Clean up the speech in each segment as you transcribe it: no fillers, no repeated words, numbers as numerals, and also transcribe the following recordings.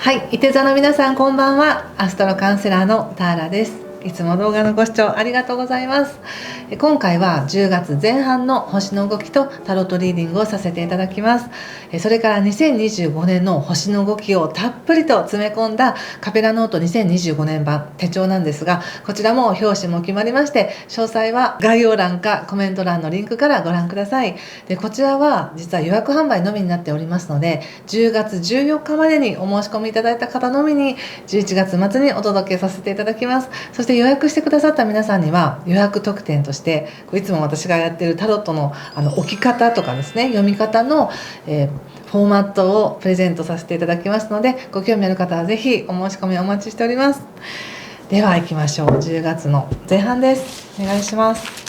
はい、いて座の皆さんこんばんは。アストロカウンセラーのターラです。いつも動画のご視聴ありがとうございます。今回は10月前半の星の動きとタロットリーディングをさせていただきます。それから2025年の星の動きをたっぷりと詰め込んだカペラノート2025年版手帳なんですが、こちらも表紙も決まりまして、詳細は概要欄かコメント欄のリンクからご覧ください。でこちらは実は予約販売のみになっておりますので、10月14日までにお申し込みいただいた方のみに11月末にお届けさせていただきます。そして予約してくださった皆さんには予約特典としていつも私がやっているタロットの置き方とかですね、読み方の、フォーマットをプレゼントさせていただきますので、ご興味ある方はぜひお申し込みお待ちしております。では行きましょう。10月の前半です。お願いします。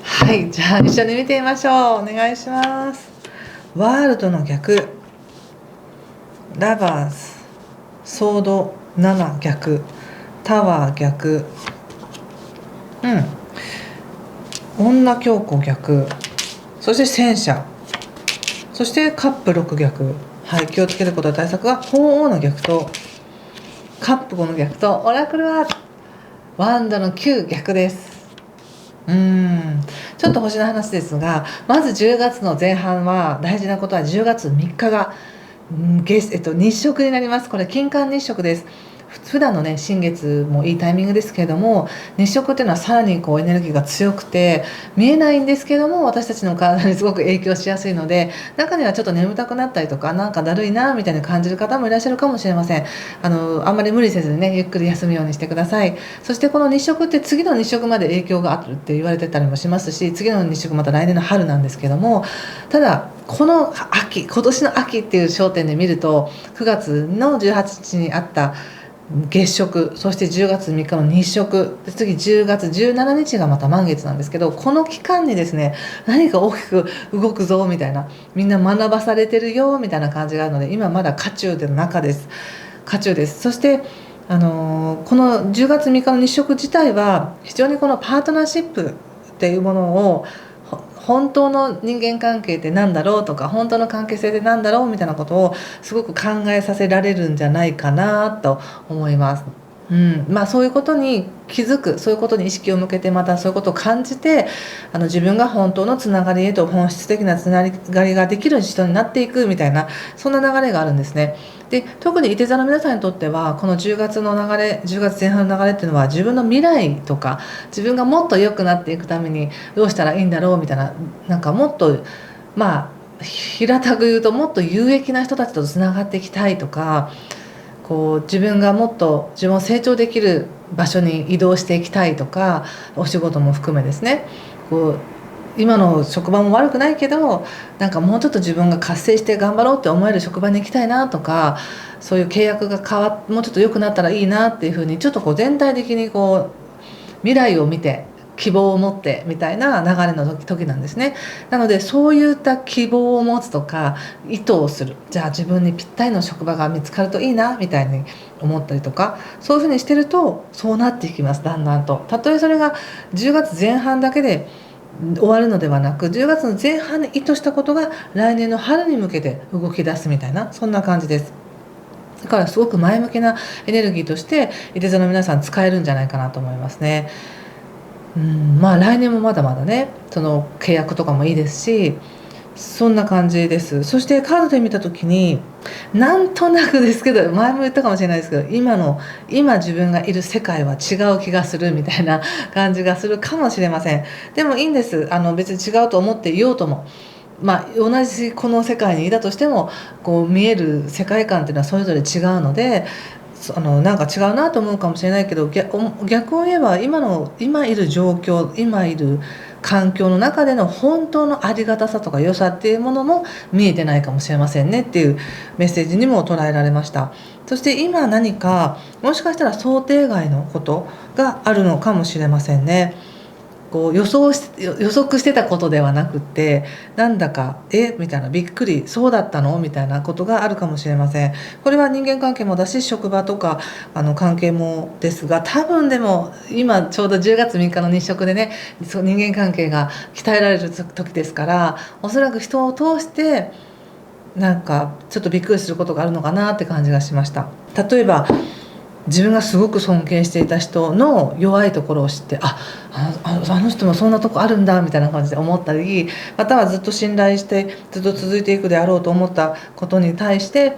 はい、じゃあ一緒に見てみましょう。お願いします。ワールドの逆、ラバーズ、ソード7逆、タワー逆、女教皇逆、そして戦車、そしてカップ6逆、はい、気をつけることは対策は鳳凰の逆とカップ5の逆とオラクルはワンドの9逆です。ちょっと星の話ですが、まず10月の前半は大事なことは10月3日が日食になります。これ金環日食です。普段のね新月もいいタイミングですけれども、日食っていうのはさらにエネルギーが強くて見えないんですけども、私たちの体にすごく影響しやすいので、中にはちょっと眠たくなったりとか、なんかだるいなみたいに感じる方もいらっしゃるかもしれません。あんまり無理せずにね、ゆっくり休むようにしてください。そしてこの日食って次の日食まで影響があるって言われてたりもしますし、次の日食また来年の春なんですけども、ただこの秋、今年の秋っていう焦点で見ると、9月の18日にあった月食、そして10月3日の日食、次10月17日がまた満月なんですけど、この期間にですね、何か大きく動くぞみたいな、みんな学ばされてるよみたいな感じがあるので、今まだ渦中での中です。渦中です。そしてこの10月3日の日食自体は非常にこのパートナーシップっていうものを、本当の人間関係って何だろうとか、本当の関係性って何だろうみたいなことをすごく考えさせられるんじゃないかなと思います。そういうことに気づく、そういうことに意識を向けて、またそういうことを感じて、自分が本当のつながりへと本質的なつながりができる人になっていくみたいな、そんな流れがあるんですね。で特にいて座の皆さんにとっては、この10月の流れ、10月前半の流れっていうのは、自分の未来とか、自分がもっと良くなっていくためにどうしたらいいんだろうみたいな、なんかもっと平たく言うと、もっと有益な人たちとつながっていきたいとか、自分がもっと自分を成長できる場所に移動していきたいとか、お仕事も含めですね、今の職場も悪くないけど、なんかもうちょっと自分が活性して頑張ろうって思える職場に行きたいなとか、そういう契約がもうちょっと良くなったらいいなっていうふうに、ちょっと全体的に未来を見て希望を持ってみたいな流れの時なんですね。なのでそういった希望を持つとか、意図をする、じゃあ自分にぴったりの職場が見つかるといいなみたいに思ったりとか、そういうふうにしてるとそうなっていきます。だんだんと、たとえそれが10月前半だけで終わるのではなく、10月の前半に意図したことが来年の春に向けて動き出すみたいな、そんな感じです。だからすごく前向きなエネルギーとしていて座の皆さん使えるんじゃないかなと思いますね。来年もまだまだね、その契約とかもいいですし、そんな感じです。そしてカードで見た時に、なんとなくですけど、前も言ったかもしれないですけど、今自分がいる世界は違う気がするみたいな感じがするかもしれません。でもいいんです。別に違うと思っていようとも、同じこの世界にいたとしても、見える世界観っていうのはそれぞれ違うので、なんか違うなと思うかもしれないけど、逆を言えば、今いる状況、今いる環境の中での本当のありがたさとか良さっていうものも見えてないかもしれませんねっていうメッセージにも捉えられました。そして今何かもしかしたら想定外のことがあるのかもしれませんね。こう予測してたことではなくって、なんだかみたいな、びっくり、そうだったのみたいなことがあるかもしれません。これは人間関係もだし、職場とか関係もですが、多分でも今ちょうど10月3日の日食でね、人間関係が鍛えられる時ですから、おそらく人を通してなんかちょっとびっくりすることがあるのかなって感じがしました。例えば自分がすごく尊敬していた人の弱いところを知って、あの人もそんなとこあるんだみたいな感じで思ったり、またはずっと信頼してずっと続いていくであろうと思ったことに対して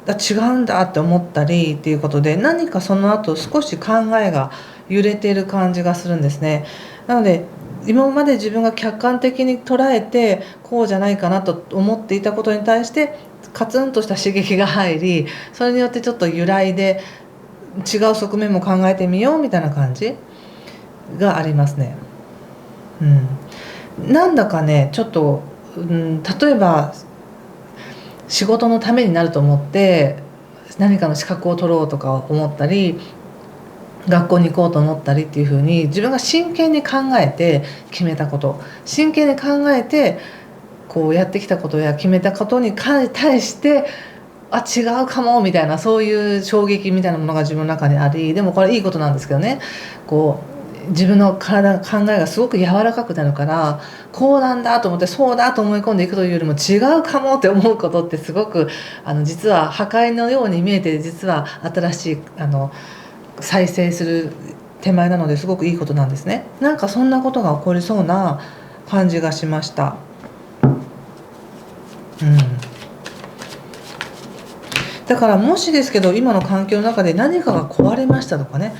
違うんだって思ったりっていうことで、何かその後少し考えが揺れている感じがするんですね。なので今まで自分が客観的に捉えてこうじゃないかなと思っていたことに対してカツンとした刺激が入り、それによってちょっと揺らいで違う側面も考えてみようみたいな感じがありますね。なんだかねちょっと、例えば仕事のためになると思って何かの資格を取ろうとか思ったり、学校に行こうと思ったりっていう風に自分が真剣に考えて決めたこと、真剣に考えてこうやってきたことや決めたことに対して違うかもみたいな、そういう衝撃みたいなものが自分の中にあり、でもこれいいことなんですけどね、こう自分の考えがすごく柔らかくなるから、こうなんだと思ってそうだと思い込んでいくというよりも違うかもって思うことってすごく実は破壊のように見えて、実は新しい再生する手前なので、すごくいいことなんですね。なんかそんなことが起こりそうな感じがしました。だからもしですけど今の環境の中で何かが壊れましたとかね、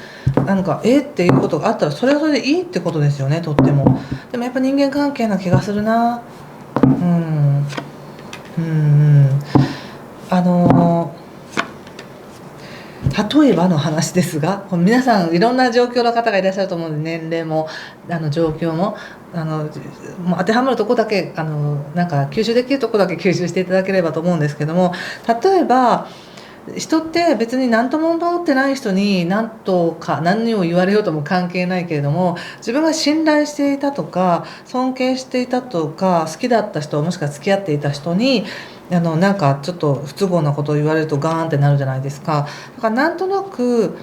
なんかっていうことがあったらそれはそれでいいってことですよね、とっても。でもやっぱ人間関係な気がするな。例えばの話ですが、皆さんいろんな状況の方がいらっしゃると思うので、年齢も状況ももう当てはまるとこだけなんか吸収できるとこだけ吸収していただければと思うんですけども、例えば人って別に何とも思ってない人に何を言われようとも関係ないけれども、自分が信頼していたとか尊敬していたとか好きだった人、もしくは付き合っていた人になんかちょっと不都合なことを言われるとガーンってなるじゃないですか。だからなんとなく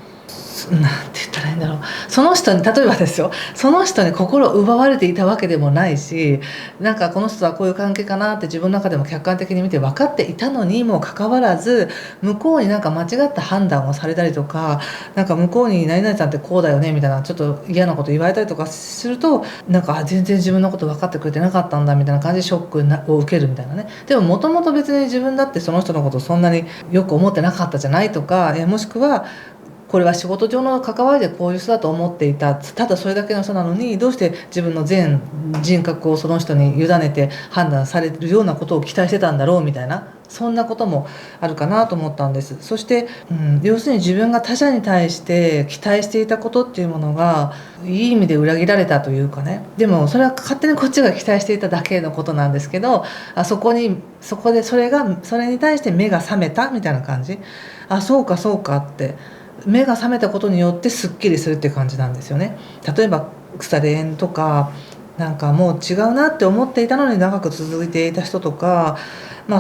なんて言ったらいいんだろう、その人に、例えばですよ、その人に心を奪われていたわけでもないし、なんかこの人とはこういう関係かなって自分の中でも客観的に見て分かっていたのにもかかわらず、向こうになんか間違った判断をされたりとか、なんか向こうに何々さんってこうだよねみたいなちょっと嫌なこと言われたりとかすると、なんか全然自分のこと分かってくれてなかったんだみたいな感じでショックを受けるみたいなね。でももともと別に自分だってその人のことをそんなによく思ってなかったじゃないとか、もしくはこれは仕事上の関わりでこういう人だと思っていた、ただそれだけの人なのにどうして自分の全人格をその人に委ねて判断されるようなことを期待してたんだろうみたいな、そんなこともあるかなと思ったんです。そして、要するに自分が他者に対して期待していたことっていうものがいい意味で裏切られたというかね、でもそれは勝手にこっちが期待していただけのことなんですけど、そこでそれに対して目が覚めたみたいな感じ、そうかそうかって目が覚めたことによってすっきりするっていう感じなんですよね。例えば腐れ縁とか、なんかもう違うなって思っていたのに長く続いていた人とか、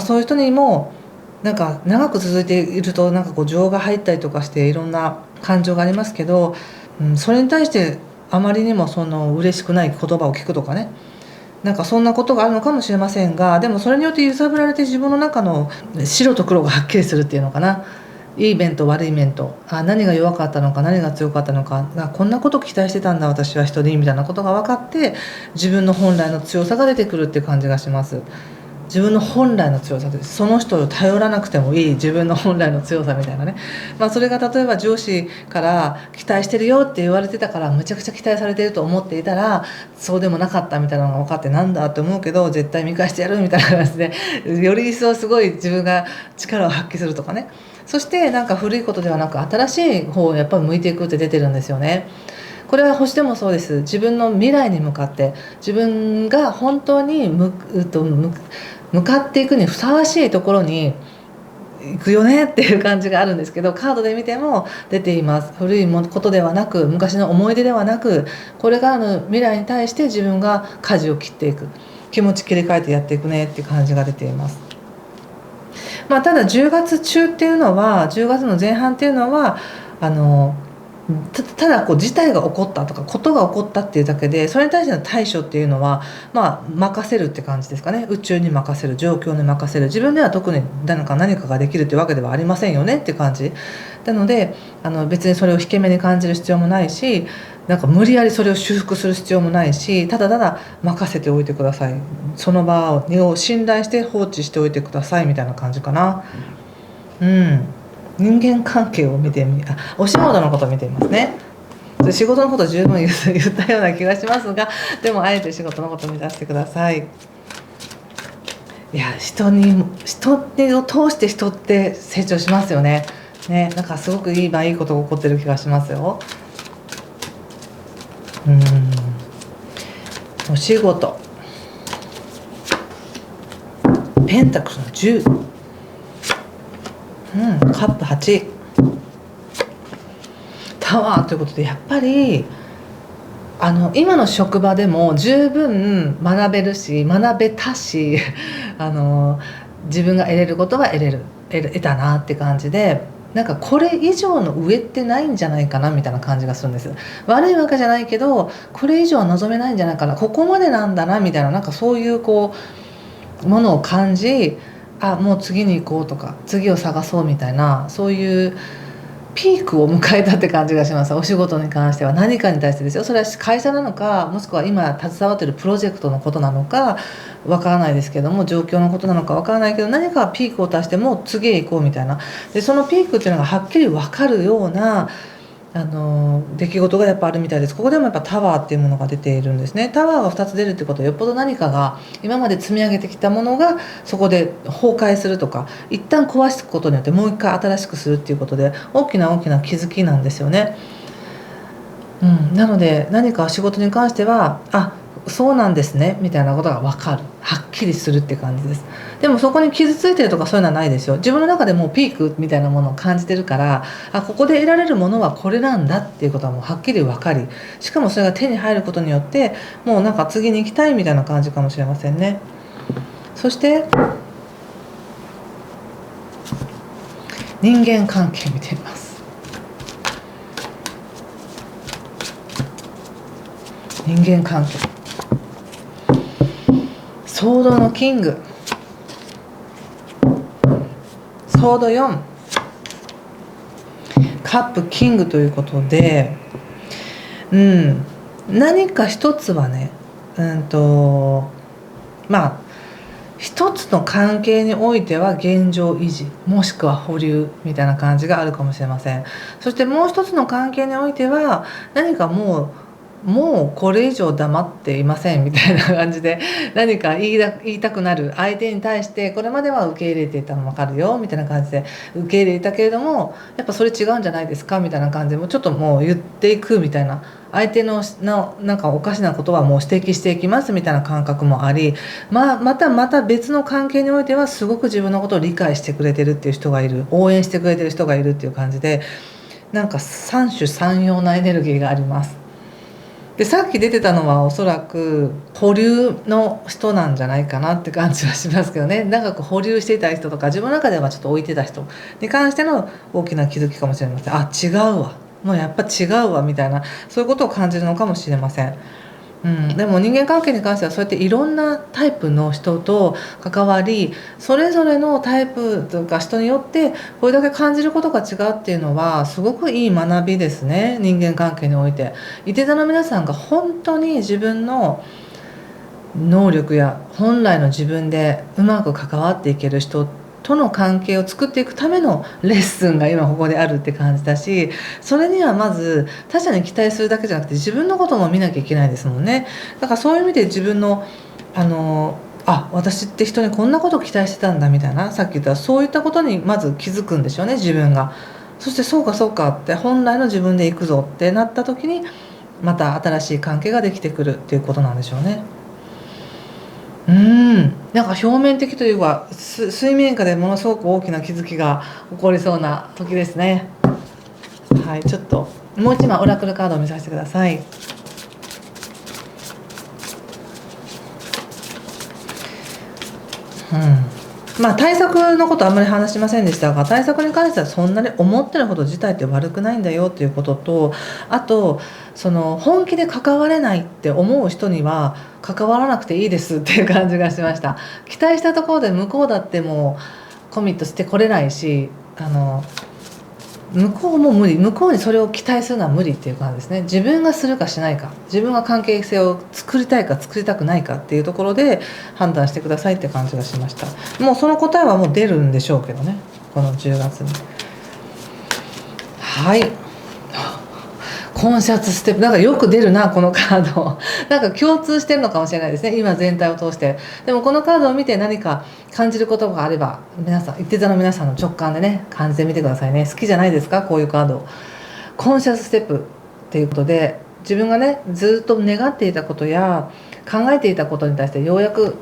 そういう人にもなんか長く続いているとなんかこう情が入ったりとかしていろんな感情がありますけど、それに対してあまりにも嬉しくない言葉を聞くとかね、なんかそんなことがあるのかもしれませんが、でもそれによって揺さぶられて自分の中の白と黒がはっきりするっていうのかな、いい面と悪い面と、何が弱かったのか何が強かったのか、こんなこと期待してたんだ私は人にみたいなことが分かって、自分の本来の強さが出てくるっていう感じがします。自分の本来の強さです。その人を頼らなくてもいい自分の本来の強さみたいなね、それが例えば上司から期待してるよって言われてたからむちゃくちゃ期待されてると思っていたらそうでもなかったみたいなのが分かって、なんだって思うけど絶対見返してやるみたいな感じでより一層すごい自分が力を発揮するとかね。そしてなんか古いことではなく新しい方をやっぱり向いていくって出てるんですよね。これは星でもそうです。自分の未来に向かって自分が本当に向かっていくにふさわしいところにいくよねっていう感じがあるんですけど、カードで見ても出ています。古いことではなく、昔の思い出ではなく、これからの未来に対して自分が舵を切っていく、気持ち切り替えてやっていくねっていう感じが出ています。ただ10月中っていうのは、10月の前半っていうのはただ事態が起こったとかことが起こったっていうだけで、それに対しての対処っていうのは任せるって感じですかね。宇宙に任せる、状況に任せる、自分では特に何かができるっていうわけではありませんよねっていう感じなので、別にそれを引け目に感じる必要もないし、無理やりそれを修復する必要もないし、ただただ任せておいてください、その場を信頼して放置しておいてくださいみたいな感じかな。人間関係を見てお仕事のことを見てみますね。仕事のこと十分言ったような気がしますが、でもあえて仕事のことを見出してください。いや、人を通して人って成長しますよね。すごくいいことが起こってる気がしますよ。お仕事、ペンタクルの10、カップ8、タワーということで、やっぱり今の職場でも十分学べるし学べたし自分が得れることは得たなって感じで、これ以上の上ってないんじゃないかなみたいな感じがするんです。悪いわけじゃないけど、これ以上は望めないんじゃないかな、ここまでなんだなみたいな、そういうものを感じ、もう次に行こうとか次を探そうみたいな、そういうピークを迎えたって感じがします。お仕事に関しては何かに対してですよ。それは会社なのか、もしくは今携わっているプロジェクトのことなのかわからないですけども、状況のことなのかわからないけど、何かピークを足してもう次へ行こうみたいな、でそのピークっていうのがはっきり分かるような出来事がやっぱあるみたいです。ここでもやっぱタワーっていうものが出ているんですね。タワーが2つ出るってことは、よっぽど何かが今まで積み上げてきたものがそこで崩壊するとか、一旦壊すことによってもう一回新しくするっていうことで、大きな気づきなんですよね。なので何か仕事に関してはそうなんですねみたいなことが分かる、はっきりするって感じです。でもそこに傷ついてるとかそういうのはないですよ。自分の中でもうピークみたいなものを感じてるから、ここで得られるものはこれなんだっていうことはもうはっきり分かり、しかもそれが手に入ることによってもう次に行きたいみたいな感じかもしれませんね。そして人間関係見てみます。人間関係、ソードのキング、ソード4、カップキングということで、何か一つはね、一つの関係においては現状維持、もしくは保留みたいな感じがあるかもしれません。そしてもう一つの関係においては、何かもうこれ以上黙っていませんみたいな感じで、何か言いたくなる、相手に対してこれまでは受け入れていたの分かるよみたいな感じで受け入れていたけれども、やっぱそれ違うんじゃないですかみたいな感じで、もうちょっともう言っていくみたいな、相手のおかしなことはもう指摘していきますみたいな感覚もあり、また別の関係においてはすごく自分のことを理解してくれてるっていう人がいる、応援してくれてる人がいるっていう感じで、三種三様なエネルギーがあります。でさっき出てたのはおそらく保留の人なんじゃないかなって感じはしますけどね。長く保留していた人とか、自分の中ではちょっと置いてた人に関しての大きな気づきかもしれません。違うわ、もうやっぱ違うわみたいな、そういうことを感じるのかもしれません。でも人間関係に関してはそうやっていろんなタイプの人と関わり、それぞれのタイプとか人によってこれだけ感じることが違うっていうのはすごくいい学びですね。人間関係においていて座の皆さんが本当に自分の能力や本来の自分でうまく関わっていける人との関係を作っていくためのレッスンが今ここであるって感じだし、それにはまず他者に期待するだけじゃなくて自分のことも見なきゃいけないですもんね。だからそういう意味で自分の私って人にこんなことを期待してたんだみたいな、さっき言ったそういったことにまず気づくんでしょうね、自分が。そしてそうかって本来の自分で行くぞってなった時にまた新しい関係ができてくるっていうことなんでしょうね。なんか表面的というか水面下でものすごく大きな気づきが起こりそうな時ですね。はい、ちょっともう一枚オラクルカードを見させてください。まあ対策のことあんまり話しませんでしたが、対策に関してはそんなに思ってるほど自体って悪くないんだよっていうことと、あとその本気で関われないって思う人には関わらなくていいですっていう感じがしました。期待したところで向こうだってもうコミットしてこれないし、向こうも無理、向こうにそれを期待するのは無理っていう感じですね。自分がするかしないか、自分が関係性を作りたいか作りたくないかっていうところで判断してくださいって感じがしました。もうその答えはもう出るんでしょうけどね、この10月に。はい、コンシャスステップ、なんかよく出るなこのカードなんか共通してるのかもしれないですね、今全体を通して。でもこのカードを見て何か感じることがあれば、皆さん一手座の皆さんの直感でね感じてみてくださいね。好きじゃないですかこういうカード。コンシャスステップっていうことで、自分がねずっと願っていたことや考えていたことに対してようやく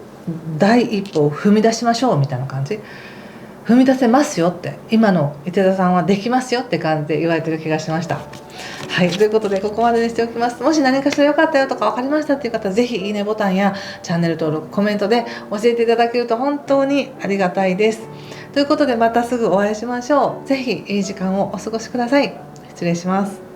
第一歩を踏み出しましょうみたいな感じ。踏み出せますよって、今の伊手座さんはできますよって感じで言われてる気がしました。はい、ということでここまでにしておきます。もし何かしら良かったよとか分かりましたっていう方は、ぜひいいねボタンやチャンネル登録、コメントで教えていただけると本当にありがたいです。ということでまたすぐお会いしましょう。ぜひいい時間をお過ごしください。失礼します。